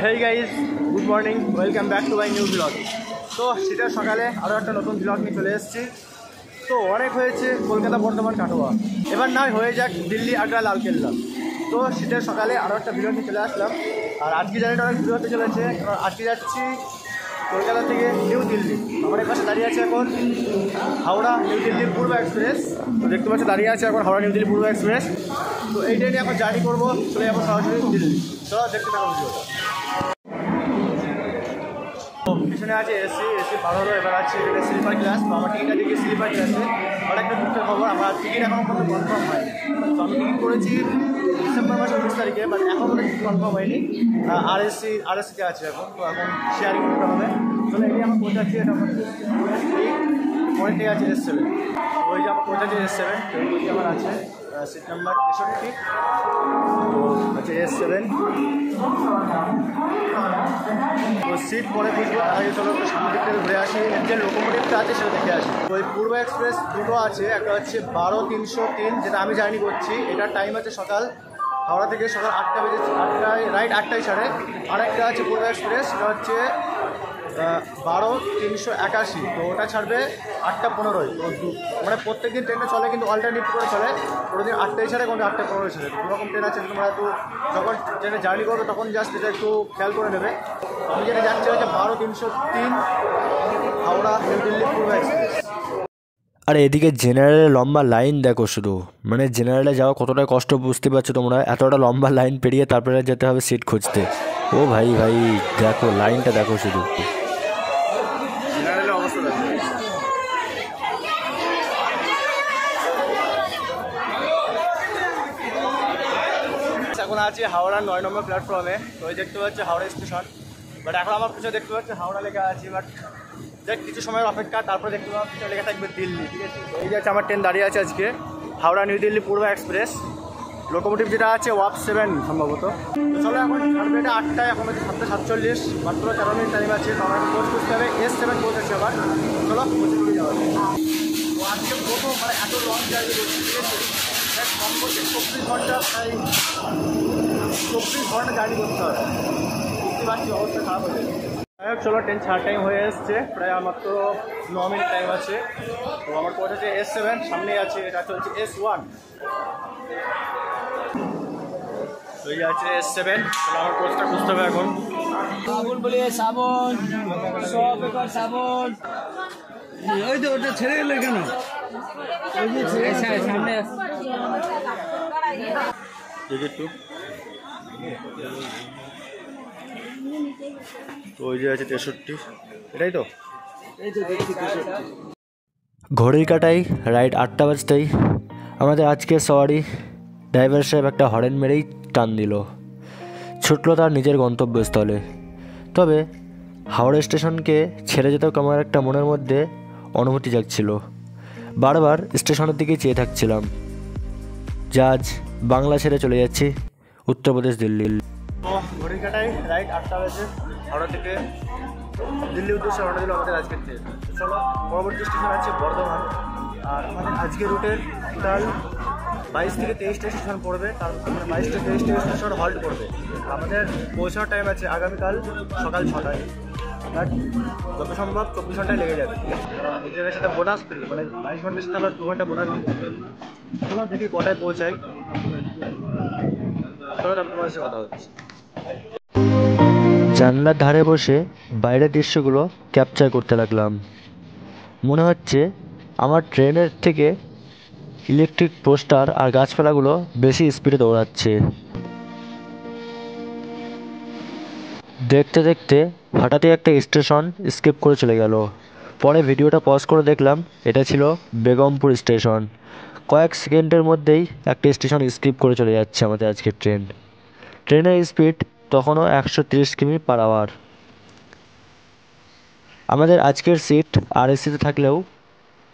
Hey guys, good morning, welcome back to my new blog. তো শীতের সকালে আরও একটা নতুন ব্লগ নিয়ে চলে এসেছি। তো অনেক হয়েছে কলকাতা, বর্ধমান, কাটোয়া, এবার নয় হয়ে যাক দিল্লি, আগ্রা, লালকেল্লা। তো শীতের সকালে আরও একটা ভিডিও নিয়ে চলে আসলাম। আর আজকে জার্নিটা অনেক ভিডিও হতে চলেছে, কারণ আজকে যাচ্ছি কলকাতা থেকে নিউ দিল্লি। আমার এক পাশে দাঁড়িয়ে আছে এখন হাওড়া নিউ দিল্লির পূর্ব এক্সপ্রেস। তো দেখতে পাচ্ছি দাঁড়িয়ে আছে এখন হাওড়া নিউ দিল্লি পূর্ব এক্সপ্রেস। তো এই ট্রেনে এখন জার্নি করবো, চলে যাবো সরাসরি দিল্লি। চলো দেখতে থাকো ভিডিওটা। পিছনে আছে এসি ভালো হলো, এবার আছে স্লিপার ক্লাস। তো আমার টিকিটটা দেখি স্লিপার ক্লাসে। আর একটা দুঃখের খবর, আমার টিকিট এখনও কোনো কনফার্ম হয়নি। তো আমি টিকিট করেছি ডিসেম্বর মাসের 19 তারিখে, বাট এখন কোনো টিকিট কনফার্ম হয়নি। আরএসিতে আছে এখন, তো এখন শেয়ারিং করতে হবে। চলে এটি আমার পৌঁছাচ্ছি, এটা আমার পরের থেকে আছে S7। ওই যে আমার পৌঁছাচ্ছি S7, ওই আমার আছে সিট নাম্বার 63। তো আছে S7। তো সিট পরে বুঝবো, তার আগে চলো সামনের দিক থেকে ঘুরে আসি। যে লোকোমোটিভটা আছে সেটা দেখে আসি। তো ওই পূর্ব এক্সপ্রেস দুটো আছে, একটা হচ্ছে 12-303, যেটা আমি জার্নি করছি। এটার টাইম আছে সকাল হাওড়া থেকে সকাল 8টা বেজে 8টায়, রাইট 8টায় ছাড়ে। আরেকটা আছে পূর্ব এক্সপ্রেস, সেটা হচ্ছে 12-381। তো ওটা ছাড়বে 8টা 15-য়। তো মানে প্রত্যেক দিন ট্রেনটা চলে, কিন্তু অল্টারনেট করে চলে। কোনো দিন 8টায় ছাড়ে, কোনো দিন 8টা 15 ছাড়ে। দুরকম ট্রেন আছে, তোমরা একটু যখন ট্রেনে জার্নি করবে তখন জাস্ট এটা একটু খেয়াল করে নেবে। আমি যেটা যাচ্ছি হচ্ছে 12-303 হাওড়া নিউ দিল্লি পূর্ব এক্সপ্রেস। আর এদিকে জেনারেলে লম্বা লাইন দেখো শুধু, মানে জেনারেলে যাওয়া কতটা কষ্ট বুঝতে পারছো তোমরা। এতটা লম্বা লাইন পেরিয়ে তারপরে যেতে হবে সিট খুঁজতে। ও ভাই ভাই, দেখো লাইনটা দেখো শুধু। জেনারেলের অবস্থা দেখো। এখন আছি হাওড়া 9 নম্বর প্ল্যাটফর্মে। তো ওই দেখতে পাচ্ছি হাওড়া স্টেশন, বাট এখন আমার পিছনে দেখতে পাচ্ছি হাওড়া লেখা আছে। বাট দেখ কিছু সময়ের অপেক্ষা, তারপরে দেখতে পাচ্ছি লেখা থাকবে দিল্লি, ঠিক আছে। তো এই যে আমার ট্রেন দাঁড়িয়ে আছে আজকে হাওড়া নিউ দিল্লি পূর্ব এক্সপ্রেস। লোকোমোটিভ যেটা আছে ওয়াপ 7 সম্ভবত। তো চলো এখন ছাড়বে এটা 8টায়, এখন হচ্ছে 7:47, মাত্র 4 মিনিট টাইম আছে। তো আমাকে কোচ বুঝতে হবে S7 পৌঁছেছে আবার। চলো কোচে যাওয়া যায়। তো আজকে প্রথম মানে এত লং জার্নি করছি, ঠিক আছে। সম্পর্কে 24 ঘন্টা, প্রায় 24 ঘন্টা জার্নি করতে হবে। বুঝতে পারছি অবস্থা খারাপ হয়ে যাবে। চলো ট্রেন ছাড় টাইম হয়ে এসছে, প্রায় মাত্র 9 মিনিট টাইম আছে। তো আমার পৌঁছেছে S7, সামনেই আছে এটা হচ্ছে S1। তো এই আছে S7। তাহলে আমার কোচটা খুঁজতে হবে এখন। সাবুন বলিয়ে সাবুন, সব এবার সাবুন। ওই তো ওটা ছেড়ে গেলে কেন? ওই যে ছেড়ে সামনে দেখি একটু। তো ওই যে আছে 63, এটাই তো। ঘড়ির কাটাই রাইট 8টা বাজতেই আমাদের আজকে সওয়ারি ড্রাইভার সাহেব একটা হরেন মেরেই টান দিল, ছুটলো তার নিজের গন্তব্যস্থলে। তবে হাওড়া স্টেশনকে ছেড়ে যেতেও আমার একটা মনের মধ্যে অনুভূতি জাগছিল। বারবার স্টেশনের দিকে চেয়ে থাকছিলাম, যা আজ বাংলা ছেড়ে চলে যাচ্ছি উত্তরপ্রদেশ, দিল্লি। তো ঘড়ির কাটাই রাইট 8টা বাজে, হাওড়া থেকে দিল্লি উদ্দেশ্যে রওনা দিল আমাদের আজকের ট্রেন। চলো পরবর্তী স্টেশন আছে বর্ধমান। আর আমাদের আজকের রুটের টোটাল 22 থেকে 23টা স্টেশন পড়বে, তার মানে 22 থেকে 23টা স্টেশন হল্ট করবে। আমাদের পৌঁছানোর টাইম আছে আগামীকাল সকাল 6টায়, বাট যত সম্ভব 24 ঘন্টায় লেগে যাবে। এই জায়গার সাথে বোনাস ফ্রি, মানে 22 ঘন্টার সাথে আবার 2 ঘন্টা বোনাস দিতে হবে। চলো দেখি কটায় পৌঁছাই। চলো তোমার সাথে কথা হচ্ছে। জানলার ধারে বসে বাইরের দৃশ্যগুলো ক্যাপচার করতে লাগলাম। মনে হচ্ছে আমার ট্রেনের থেকে ইলেকট্রিক পোস্টার আর গাছপালাগুলো বেশি স্পিডে দৌড়াচ্ছে। দেখতে দেখতে হঠাৎই একটা স্টেশন স্কিপ করে চলে গেল। পরে ভিডিওটা পজ করে দেখলাম এটা ছিল বেগমপুর স্টেশন। কয়েক সেকেন্ডের মধ্যেই একটা স্টেশন স্কিপ করে চলে যাচ্ছে আমাদের আজকের ট্রেন। ট্রেনের স্পিড তখনও 130 কিমি/আওয়ার। আমাদের আজকের সিট আরএসিতে থাকলেও,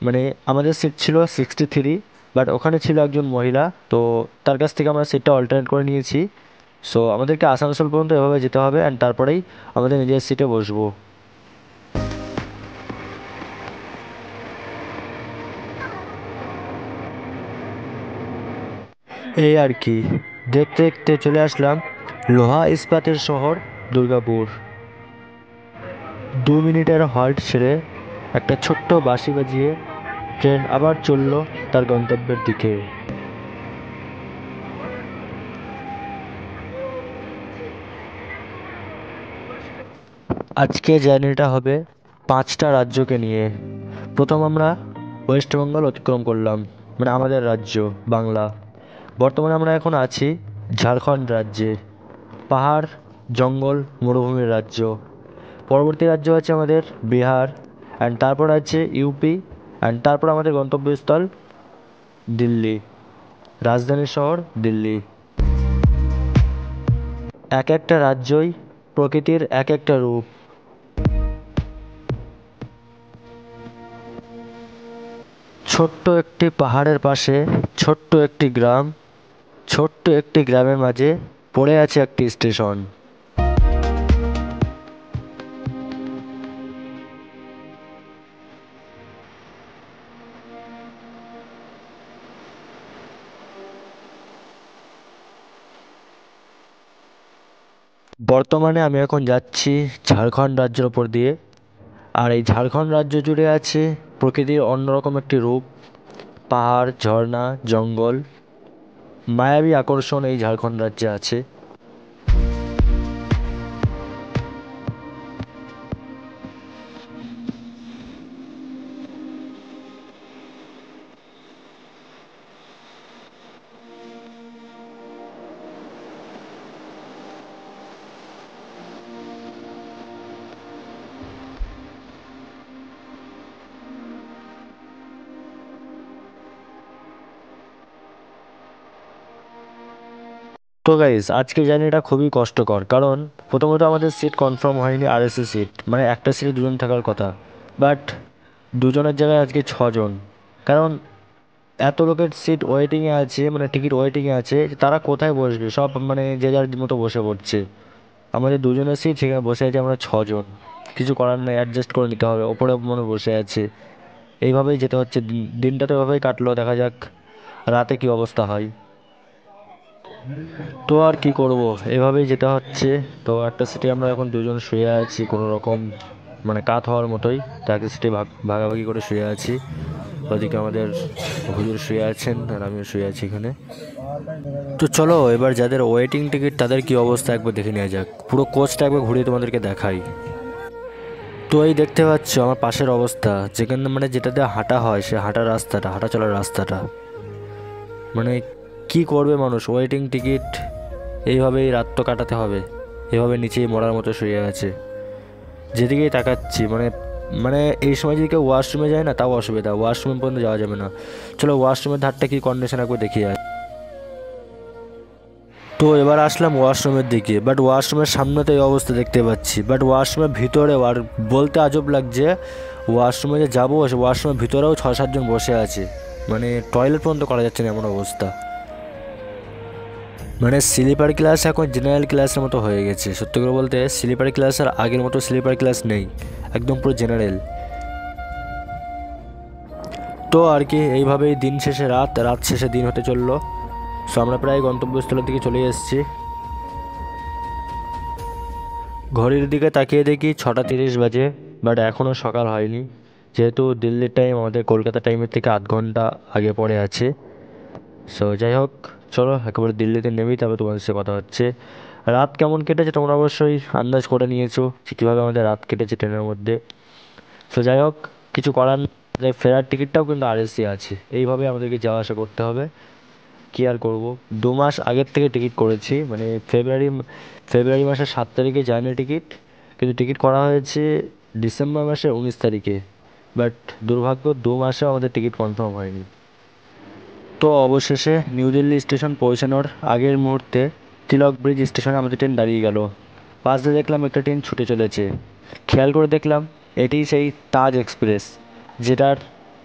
মানে আমাদের সিট ছিল 63, বাট ওখানে ছিল একজন মহিলা, তো তার কাছ থেকে আমরা সিটটা অল্টারনেট করে নিয়েছি। সো আমাদেরকে আসানসোল পর্যন্ত এভাবে যেতে হবে, অ্যান্ড তারপরেই আমাদের নিজের সিটে বসবো। এই আর কি, দেখতে দেখতে চলে আসলাম লোহা ইস্পাতের শহর দুর্গাপুর। 2 মিনিটের হল্ট ছেড়ে একটা ছোট্ট বাঁশি বাজিয়ে ট্রেন আবার চলল তার গন্তব্যের দিকে। আজকে জার্নিটা হবে 5টা রাজ্যকে নিয়ে। প্রথম আমরা ওয়েস্ট বেঙ্গল অতিক্রম করলাম, মানে আমাদের রাজ্য বাংলা। বর্তমানে আমরা এখন আছি ঝাড়খণ্ড রাজ্যে, পাহাড় জঙ্গল মরুভূমির রাজ্য। পরবর্তী রাজ্য আছে আমাদের বিহার, অ্যান্ড তারপর আছে ইউপি, অ্যান্ড তারপর আমাদের গন্তব্যস্থল দিল্লি, রাজধানী শহর দিল্লি। এক একটা রাজ্যই প্রকৃতির এক একটা রূপ। ছোট্ট একটি পাহাড়ের পাশে ছোট্ট একটি গ্রাম, ছোট্ট একটি গ্রামের মাঝে পড়ে আছে একটি স্টেশন। বর্তমানে আমি এখন যাচ্ছি ঝাড়খণ্ড রাজ্যের ওপর দিয়ে, আর এই ঝাড়খণ্ড রাজ্য জুড়ে আছে প্রকৃতির অন্যরকম একটি রূপ। পাহাড় ঝর্ণা জঙ্গল, মায়াবী আকর্ষণ এই ঝাড়খণ্ড রাজ্যে আছে। তো গাইস, আজকের জার্নিটা খুবই কষ্টকর, কারণ প্রথমত আমাদের সিট কনফার্ম হয়নি, আরএসি সিট, মানে একটা সিটে দুজন থাকার কথা, বাট দুজনের জায়গায় আজকে 6জন। কারণ এত লোকের সিট ওয়েটিংয়ে আছে, মানে টিকিট ওয়েটিংয়ে আছে, তারা কোথায় বসবে, সব মানে যে যার মতো বসে পড়ছে। আমাদের দুজনের সিট, সেখানে বসে আছি আমরা 6জন। কিছু করার নেই, অ্যাডজাস্ট করে নিতে হবে, ওপরে মনে বসে আছে। এইভাবেই যেতে হচ্ছে, দিনটা তো এভাবেই কাটলো, দেখা যাক রাতে কি অবস্থা হয়। তো আর কি করব, এভাবেই যেতে হচ্ছে। তো একটা সিটে আমরা এখন দুজন শুয়ে আছি কোনো রকম, মানে কাত হওয়ার মতোই। তো একটা সিটে ভাগাভাগি করে শুয়ে আছি। ওদিকে আমাদের হুজুর শুয়ে আছেন, আর আমিও শুয়ে আছি এখানে। তো চলো এবার যাদের ওয়েটিং টিকিট তাদের কি অবস্থা একবার দেখে নেওয়া যাক। পুরো কোচটা একবার ঘুরিয়ে তোমাদেরকে দেখাই। তো এই দেখতে পাচ্ছ আমার পাশের অবস্থা, যেখানে মানে যেটাতে হাঁটা হয়, সে হাঁটা চলার রাস্তাটা, মানে কি করবে মানুষ, ওয়েটিং টিকিট, এইভাবেই রাত তো কাটাতে হবে। এভাবে নিচেই মরার মতো শুয়ে আছে, যেদিকেই তাকাচ্ছি মানে মানে এই সময় যদি কেউ ওয়াশরুমে যায় না তাও অসুবিধা, ওয়াশরুমে পর্যন্ত যাওয়া যাবে না। চলো ওয়াশরুমের ধারটা কি কন্ডিশন একবার দেখিয়ে যায়। তো এবার আসলাম ওয়াশরুমের দিকে, বাট ওয়াশরুমের সামনে তো এই অবস্থা দেখতে পাচ্ছি, বাট ওয়াশরুমের ভিতরে আর বলতে আজব লাগছে, ওয়াশরুমে যে যাবো ওয়াশরুমের ভিতরেও 6-7 জন বসে আছে, মানে টয়লেট পর্যন্ত করা যাচ্ছে না এমন অবস্থা। মানে স্লিপার ক্লাস এখন জেনারেল ক্লাসের মতো হয়ে গেছে। সত্যি করে বলতে স্লিপার ক্লাস আর আগের মতো স্লিপার ক্লাস নেই, একদম পুরো জেনারেল। তো আর কি, এইভাবেই দিন শেষে রাত শেষে দিন হতে চললো। সো আমরা প্রায় গন্তব্যস্থলের দিকে চলে এসেছি। ঘড়ির দিকে তাকিয়ে দেখি 6টা 30 বাজে, বাট এখনও সকাল হয়নি, যেহেতু দিল্লির টাইম আমাদের কলকাতা টাইমের থেকে 8 ঘন্টা আগে পরে আছে। সো যাই হোক, চলো একেবারে দিল্লিতে নেমেই তারপর তোমাদের সাথে কথা হচ্ছে। রাত কেমন কেটেছে তোমরা অবশ্যই আন্দাজ করে নিয়েছো যে কীভাবে আমাদের রাত কেটেছে ট্রেনের মধ্যে। সো যাই হোক, কিছু করার নেই, ফেরার টিকিটটাও কিন্তু আরএসি আছে, এইভাবে আমাদেরকে যাওয়া আসা করতে হবে। কী আর করবো, 2 মাস আগের থেকে টিকিট করেছি, মানে ফেব্রুয়ারি মাসের 7 তারিখে জার্নি টিকিট, কিন্তু টিকিট করা হয়েছে ডিসেম্বর মাসের 19 তারিখে, বাট দুর্ভাগ্য 2 মাসেও আমাদের টিকিট কনফার্ম হয়নি। তো অবশেষে নিউ দিল্লি স্টেশন পৌঁছানোর আগের মুহূর্তে তিলক ব্রিজ স্টেশনে আমাদের ট্রেন দাঁড়িয়ে গেল। পাশ দিয়ে দেখলাম একটা ট্রেন ছুটে চলেছে, খেয়াল করে দেখলাম এটি সেই তাজ এক্সপ্রেস, যেটার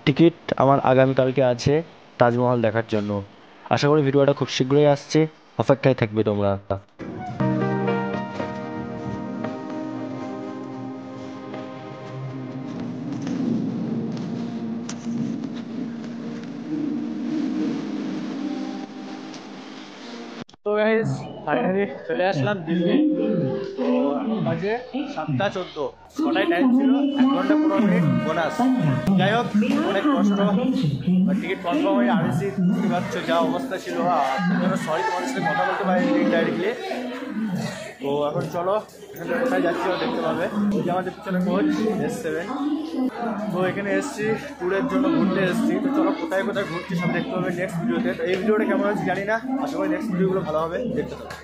টিকিট আমার আগামীকালকে আছে তাজমহল দেখার জন্য। আশা করি ভিডিওটা খুব শীঘ্রই আসছে, অপেক্ষায় থাকবে তোমরা। তো গাইস ফাইনালি চলে আসলাম দিল্লি। তো বাজে 7:14, ছটায় টাইম ছিল, 1 ঘন্টা 15 মিনিট বোনাস। যাই হোক, অনেক কষ্ট, টিকিট কনফার্ম হয়ে আরেসি বুঝতে পারছো যা অবস্থা ছিল। আর সরি তোমাদের সাথে কথা বলতে পারিনি ডাইরেক্টলি। তো এখন চলো এখানে কোথায় যাচ্ছি দেখতে পাবে। ওই যে আমাদের পিছনে কোচ S7। তো এখানে এসছি ট্যুরের জন্য, ঘুরতে এসছি। তো চলো কোথায় কোথায় ঘুরছি সব দেখতে হবে নেক্সট ভিডিওতে। তো এই ভিডিওটা কেমন হচ্ছে জানি না, আশা করি নেক্সট ভিডিওগুলো ভালো হবে, দেখতে পাবে।